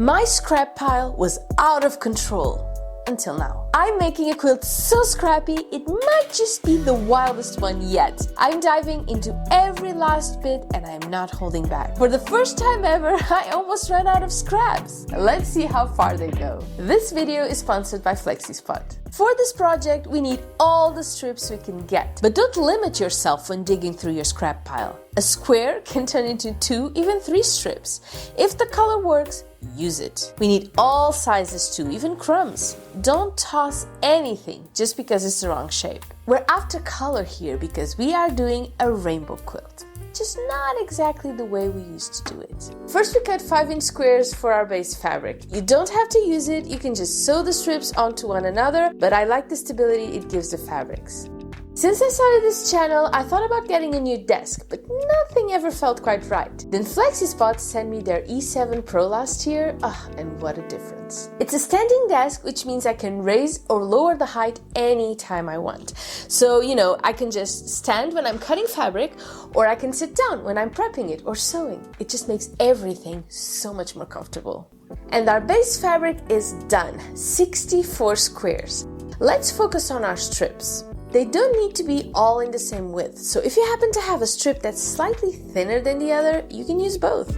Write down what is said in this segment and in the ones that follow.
My scrap pile was out of control. Until now. I'm making a quilt so scrappy, it might just be the wildest one yet. I'm diving into every last bit and I'm not holding back. For the first time ever, I almost ran out of scraps. Let's see how far they go. This video is sponsored by FlexiSpot. For this project, we need all the strips we can get. But don't limit yourself when digging through your scrap pile. A square can turn into 2, even 3 strips. If the color works, use it. We need all sizes too, even crumbs. Don't toss anything just because it's the wrong shape. We're after color here because we are doing a rainbow quilt. Just not exactly the way we used to do it. First, we cut 5-inch squares for our base fabric. You don't have to use it, you can just sew the strips onto one another, but I like the stability it gives the fabrics. Since I started this channel, I thought about getting a new desk, but nothing ever felt quite right. Then FlexiSpot sent me their E7 Pro last year, and what a difference. It's a standing desk, which means I can raise or lower the height anytime I want. So, I can just stand when I'm cutting fabric, or I can sit down when I'm prepping it or sewing. It just makes everything so much more comfortable. And our base fabric is done, 64 squares. Let's focus on our strips. They don't need to be all in the same width, so if you happen to have a strip that's slightly thinner than the other, you can use both.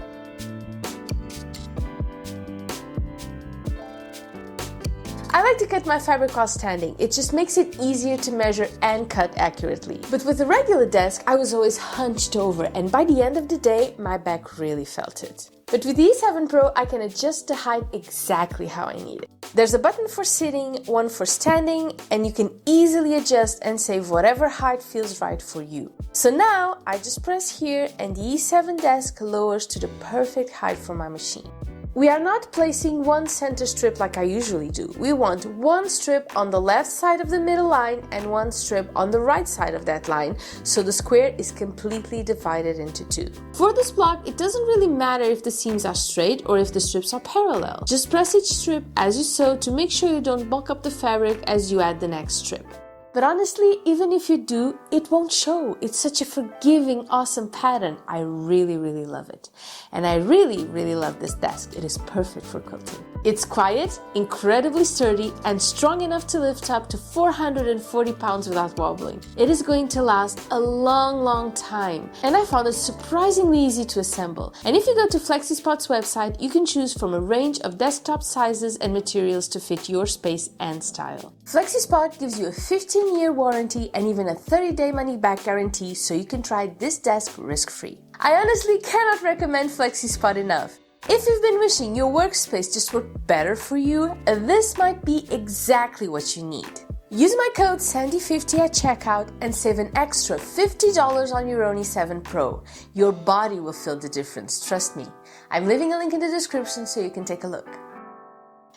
I like to cut my fabric while standing. It just makes it easier to measure and cut accurately. But with a regular desk, I was always hunched over, and by the end of the day, my back really felt it. But with the E7 Pro, I can adjust the height exactly how I need it. There's a button for sitting, one for standing, and you can easily adjust and save whatever height feels right for you. So now, I just press here and the E7 desk lowers to the perfect height for my machine. We are not placing one center strip like I usually do. We want one strip on the left side of the middle line and one strip on the right side of that line, so the square is completely divided into 2. For this block, it doesn't really matter if the seams are straight or if the strips are parallel. Just press each strip as you sew to make sure you don't bulk up the fabric as you add the next strip. But honestly, even if you do, it won't show. It's such a forgiving, awesome pattern. I really, really love it. And I really, really love this desk. It is perfect for quilting. It's quiet, incredibly sturdy, and strong enough to lift up to 440 pounds without wobbling. It is going to last a long, long time. And I found it surprisingly easy to assemble. And if you go to FlexiSpot's website, you can choose from a range of desktop sizes and materials to fit your space and style. FlexiSpot gives you a 15-year warranty and even a 30-day money-back guarantee, so you can try this desk risk-free. I honestly cannot recommend FlexiSpot enough. If you've been wishing your workspace just worked better for you, this might be exactly what you need. Use my code SANDY50 at checkout and save an extra $50 on your own E7 Pro. Your body will feel the difference, trust me. I'm leaving a link in the description so you can take a look.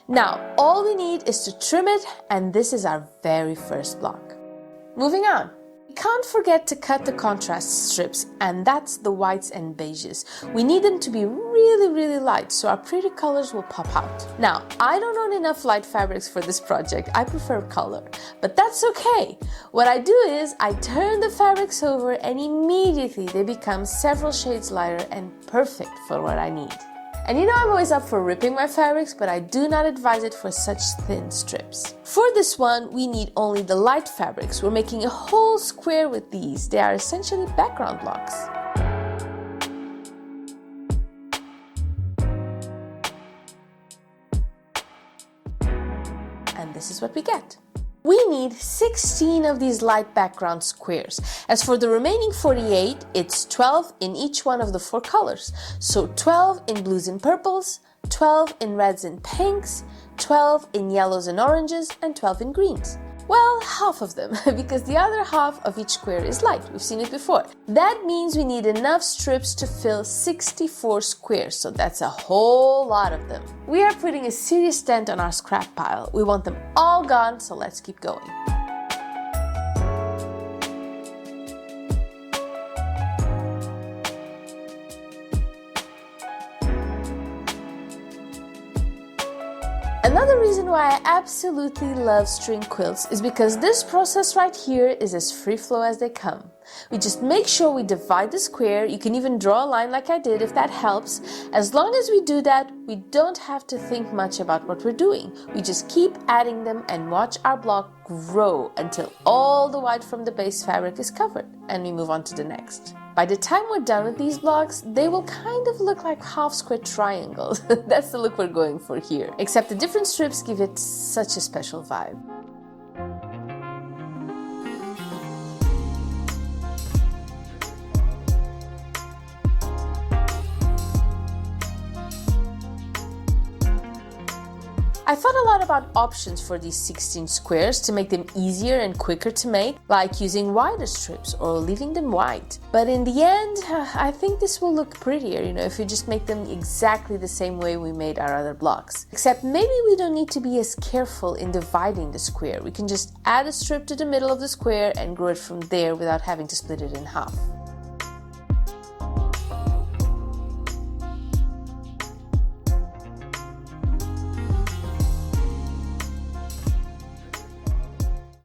Now, all we need is to trim it, and this is our very first block. Moving on. Can't forget to cut the contrast strips, and that's the whites and beiges. We need them to be really, really light so our pretty colors will pop out. Now, I don't own enough light fabrics for this project. I prefer color, but that's okay. What I do is I turn the fabrics over and immediately they become several shades lighter and perfect for what I need. And I'm always up for ripping my fabrics, but I do not advise it for such thin strips. For this one, we need only the light fabrics. We're making a whole square with these. They are essentially background blocks. And this is what we get. We need 16 of these light background squares. As for the remaining 48, it's 12 in each one of the 4 colors. So 12 in blues and purples, 12 in reds and pinks, 12 in yellows and oranges, and 12 in greens. Well, half of them, because the other half of each square is light. We've seen it before. That means we need enough strips to fill 64 squares, so that's a whole lot of them. We are putting a serious dent on our scrap pile. We want them all gone, so let's keep going. Another reason why I absolutely love string quilts is because this process right here is as free flow as they come. We just make sure we divide the square. You can even draw a line like I did if that helps. As long as we do that, we don't have to think much about what we're doing. We just keep adding them and watch our block grow until all the white from the base fabric is covered, and we move on to the next. By the time we're done with these blocks, they will kind of look like half square triangles. That's the look we're going for here, except the different strips give it such a special vibe. I thought a lot about options for these 16 squares to make them easier and quicker to make, like using wider strips or leaving them white. But in the end, I think this will look prettier, if you just make them exactly the same way we made our other blocks. Except maybe we don't need to be as careful in dividing the square. We can just add a strip to the middle of the square and grow it from there without having to split it in half.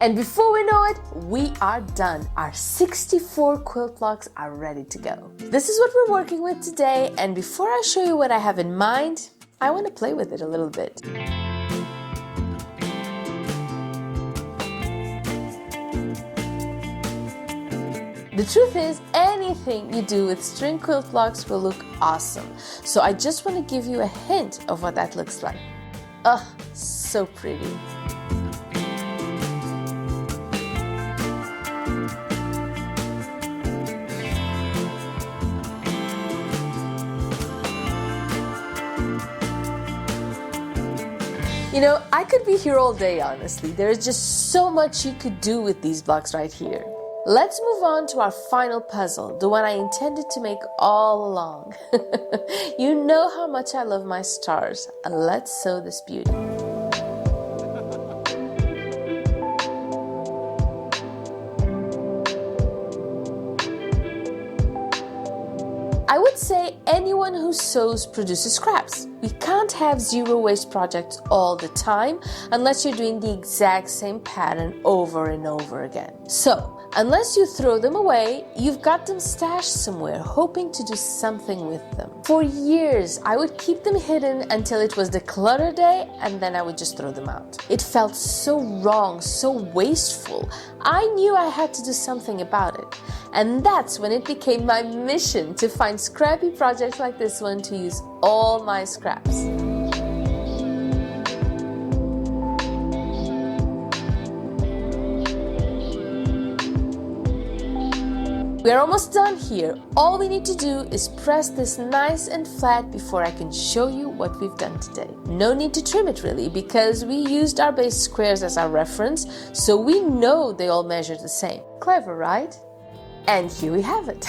And before we know it, we are done. Our 64 quilt blocks are ready to go. This is what we're working with today, and before I show you what I have in mind, I want to play with it a little bit. The truth is, anything you do with string quilt blocks will look awesome. So I just want to give you a hint of what that looks like. Ugh, so pretty. I could be here all day, honestly. There is just so much you could do with these blocks right here. Let's move on to our final puzzle, the one I intended to make all along. You know how much I love my stars. Let's sew this beauty. I would say anyone who sews produces scraps. We can't have zero waste projects all the time unless you're doing the exact same pattern over and over again. So, unless you throw them away, you've got them stashed somewhere, hoping to do something with them. For years, I would keep them hidden until it was declutter day, and then I would just throw them out. It felt so wrong, so wasteful. I knew I had to do something about it. And that's when it became my mission to find scrappy projects like this one to use all my scraps. We're almost done here. All we need to do is press this nice and flat before I can show you what we've done today. No need to trim it really, because we used our base squares as our reference, so we know they all measure the same. Clever, right? And here we have it.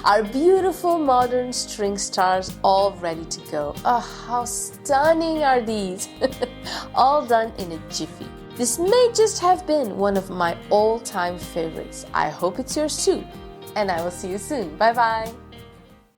Our beautiful modern string stars all ready to go. Oh, how stunning are these? All done in a jiffy. This may just have been one of my all-time favorites. I hope it's yours too. And I will see you soon. Bye bye.